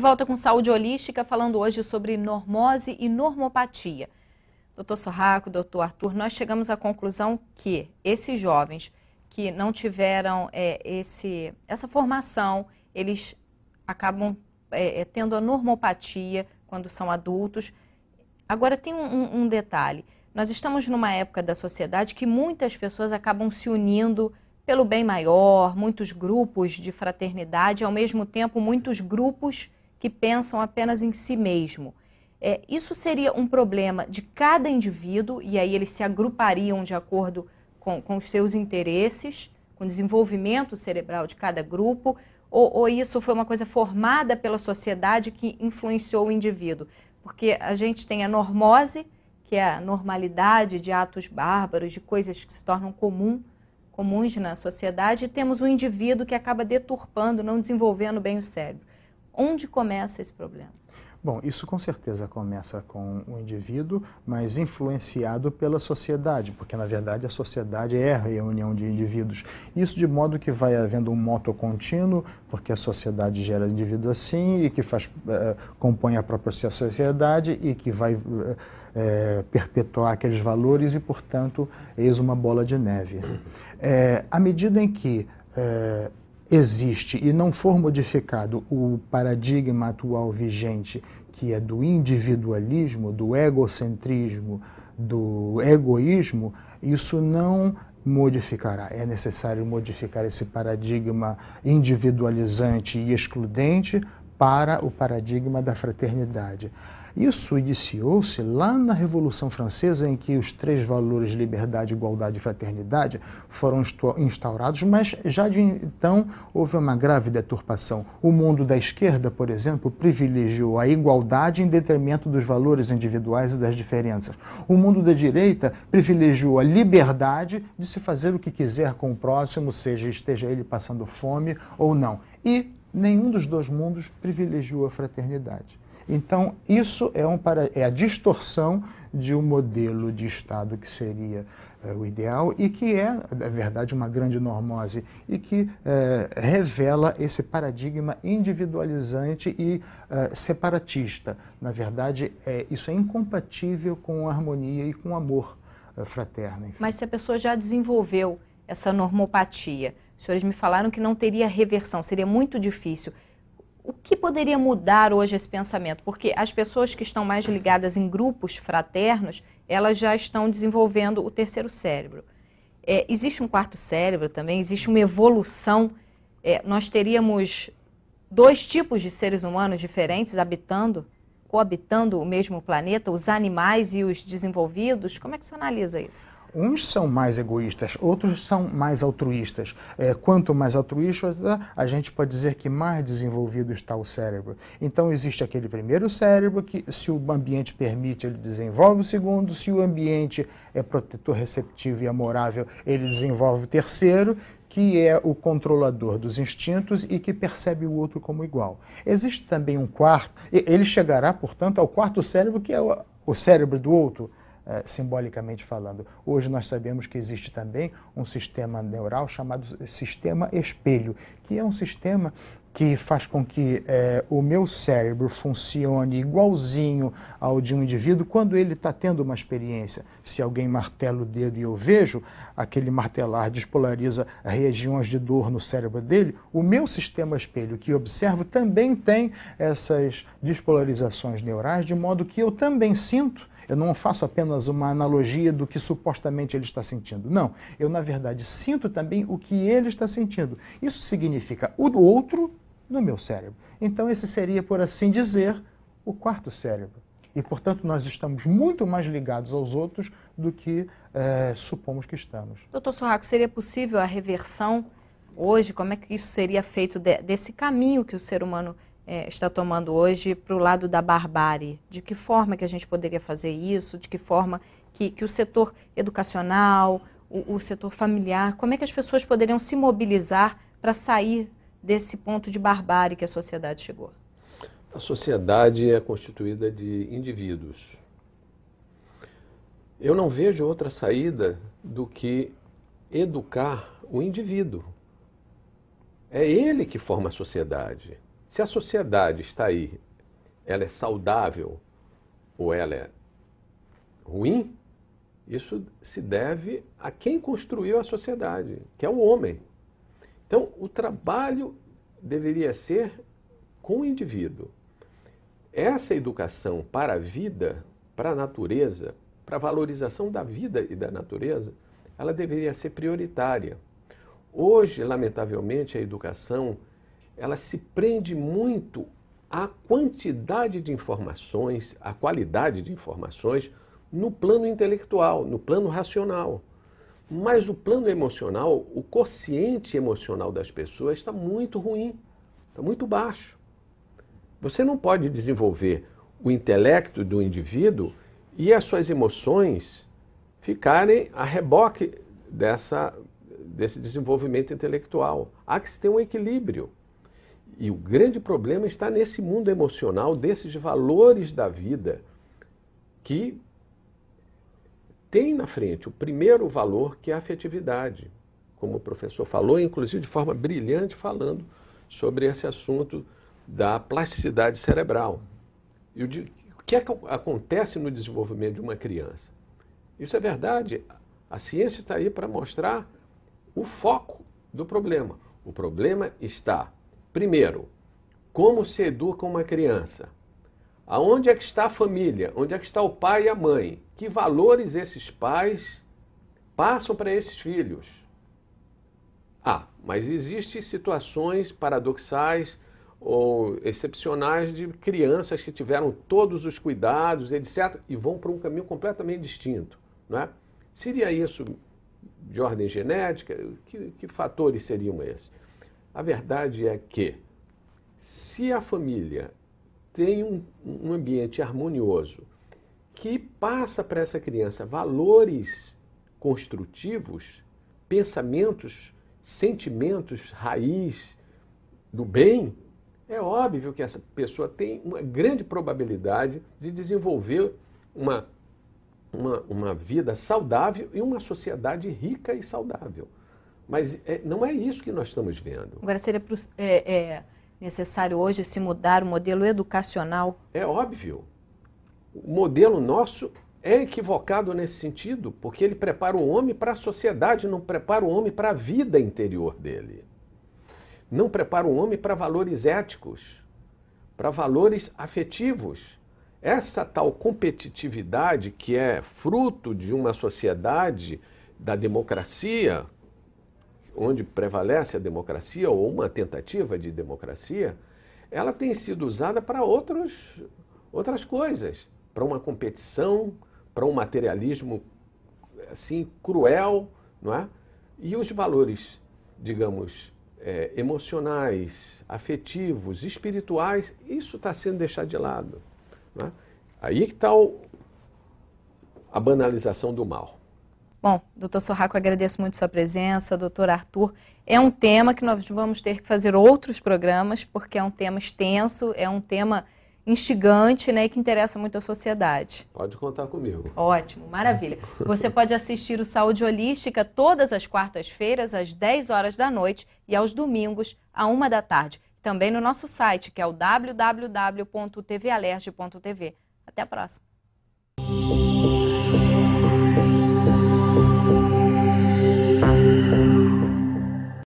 volta com Saúde Holística, falando hoje sobre normose e normopatia. Doutor Sorraco, doutor Arthur, nós chegamos à conclusão que esses jovens que não tiveram essa formação, eles acabam tendo a normopatia quando são adultos. Agora tem um detalhe, nós estamos numa época da sociedade que muitas pessoas acabam se unindo pelo bem maior, muitos grupos de fraternidade, ao mesmo tempo muitos grupos que pensam apenas em si mesmo. Isso seria um problema de cada indivíduo, e aí eles se agrupariam de acordo com os seus interesses, com o desenvolvimento cerebral de cada grupo, ou isso foi uma coisa formada pela sociedade que influenciou o indivíduo? Porque a gente tem a normose, que é a normalidade de atos bárbaros, de coisas que se tornam comuns na sociedade, e temos o indivíduo que acaba deturpando, não desenvolvendo bem o cérebro. Onde começa esse problema? Bom, isso com certeza começa com o indivíduo, mas influenciado pela sociedade, porque na verdade a sociedade é a reunião de indivíduos. Isso de modo que vai havendo um moto contínuo, porque a sociedade gera indivíduos assim e que compõe a própria sociedade e que vai perpetuar aqueles valores e, portanto, eis uma bola de neve. À medida em que existe e não for modificado o paradigma atual vigente, que é do individualismo, do egocentrismo, do egoísmo, isso não modificará. É necessário modificar esse paradigma individualizante e excludente para o paradigma da fraternidade. Isso iniciou-se lá na Revolução Francesa, em que os 3 valores, liberdade, igualdade e fraternidade, foram instaurados, mas já de então houve uma grave deturpação. O mundo da esquerda, por exemplo, privilegiou a igualdade em detrimento dos valores individuais e das diferenças. O mundo da direita privilegiou a liberdade de se fazer o que quiser com o próximo, esteja ele passando fome ou não. E nenhum dos 2 mundos privilegiou a fraternidade. Então, isso é a distorção de um modelo de Estado que seria o ideal e que na verdade, uma grande normose e que revela esse paradigma individualizante e separatista. Na verdade, isso é incompatível com a harmonia e com o amor fraterno. Enfim. Mas se a pessoa já desenvolveu essa normopatia, os senhores me falaram que não teria reversão, seria muito difícil. O que poderia mudar hoje esse pensamento? Porque as pessoas que estão mais ligadas em grupos fraternos, elas já estão desenvolvendo o 3º cérebro. Existe um 4º cérebro também, existe uma evolução. Nós teríamos 2 tipos de seres humanos diferentes coabitando o mesmo planeta, os animais e os desenvolvidos. Como é que você analisa isso? Uns são mais egoístas, outros são mais altruístas. Quanto mais altruísta, a gente pode dizer que mais desenvolvido está o cérebro. Então existe aquele primeiro cérebro que, se o ambiente permite, ele desenvolve o segundo, se o ambiente é protetor, receptivo e amorável, ele desenvolve o terceiro, que é o controlador dos instintos e que percebe o outro como igual. Existe também um 4º, ele chegará, portanto, ao 4º cérebro, que é o cérebro do outro, simbolicamente falando. Hoje nós sabemos que existe também um sistema neural chamado sistema espelho, que é um sistema que faz com que o meu cérebro funcione igualzinho ao de um indivíduo quando ele está tendo uma experiência. Se alguém martela o dedo e eu vejo, aquele martelar despolariza regiões de dor no cérebro dele, o meu sistema espelho que observo também tem essas despolarizações neurais, de modo que eu também sinto. Eu não faço apenas uma analogia do que supostamente ele está sentindo. Não, eu na verdade sinto também o que ele está sentindo. Isso significa o outro no meu cérebro. Então esse seria, por assim dizer, o 4º cérebro. E, portanto, nós estamos muito mais ligados aos outros do que supomos que estamos. Doutor Sorraco, seria possível a reversão hoje? Como é que isso seria feito desse caminho que o ser humano está tomando hoje para o lado da barbárie? De que forma que a gente poderia fazer isso? De que forma que o setor educacional, o setor familiar, como é que as pessoas poderiam se mobilizar para sair desse ponto de barbárie que a sociedade chegou? A sociedade é constituída de indivíduos. Eu não vejo outra saída do que educar o indivíduo. É ele que forma a sociedade. Se a sociedade está aí, ela é saudável ou ela é ruim, isso se deve a quem construiu a sociedade, que é o homem. Então, o trabalho deveria ser com o indivíduo. Essa educação para a vida, para a natureza, para a valorização da vida e da natureza, ela deveria ser prioritária. Hoje, lamentavelmente, a educação, ela se prende muito à quantidade de informações, à qualidade de informações no plano intelectual, no plano racional. Mas o plano emocional, o quociente emocional das pessoas está muito ruim, está muito baixo. Você não pode desenvolver o intelecto do indivíduo e as suas emoções ficarem a reboque desse desenvolvimento intelectual. Há que se ter um equilíbrio. E o grande problema está nesse mundo emocional, desses valores da vida, que tem na frente o primeiro valor, que é a afetividade. Como o professor falou, inclusive de forma brilhante, falando sobre esse assunto da plasticidade cerebral. E o que é que acontece no desenvolvimento de uma criança? Isso é verdade. A ciência está aí para mostrar o foco do problema. O problema está, primeiro, como se educa uma criança? Aonde é que está a família? Onde é que está o pai e a mãe? Que valores esses pais passam para esses filhos? Mas existem situações paradoxais ou excepcionais de crianças que tiveram todos os cuidados, etc., e vão para um caminho completamente distinto, não é? Seria isso de ordem genética? Que fatores seriam esses? A verdade é que, se a família tem um ambiente harmonioso que passa para essa criança valores construtivos, pensamentos, sentimentos, raiz do bem, é óbvio que essa pessoa tem uma grande probabilidade de desenvolver uma vida saudável e uma sociedade rica e saudável. Mas não é isso que nós estamos vendo. Agora, seria necessário hoje se mudar o modelo educacional? É óbvio. O modelo nosso é equivocado nesse sentido, porque ele prepara o homem para a sociedade, não prepara o homem para a vida interior dele. Não prepara o homem para valores éticos, para valores afetivos. Essa tal competitividade, que é fruto de uma sociedade da democracia, onde prevalece a democracia, ou uma tentativa de democracia, ela tem sido usada para outras coisas, para uma competição, para um materialismo assim cruel, não é? E os valores, digamos, emocionais, afetivos, espirituais, isso está sendo deixado de lado, não é? Aí que está a banalização do mal. Bom, doutor Sorraco, agradeço muito sua presença. Doutor Arthur, é um tema que nós vamos ter que fazer outros programas, porque é um tema extenso, é um tema instigante, né, e que interessa muito à sociedade. Pode contar comigo. Ótimo, maravilha. Você pode assistir o Saúde Holística todas as quartas-feiras, às 10 horas da noite, e aos domingos, à 1 da tarde. Também no nosso site, que é o www.tvalerj.tv. Até a próxima.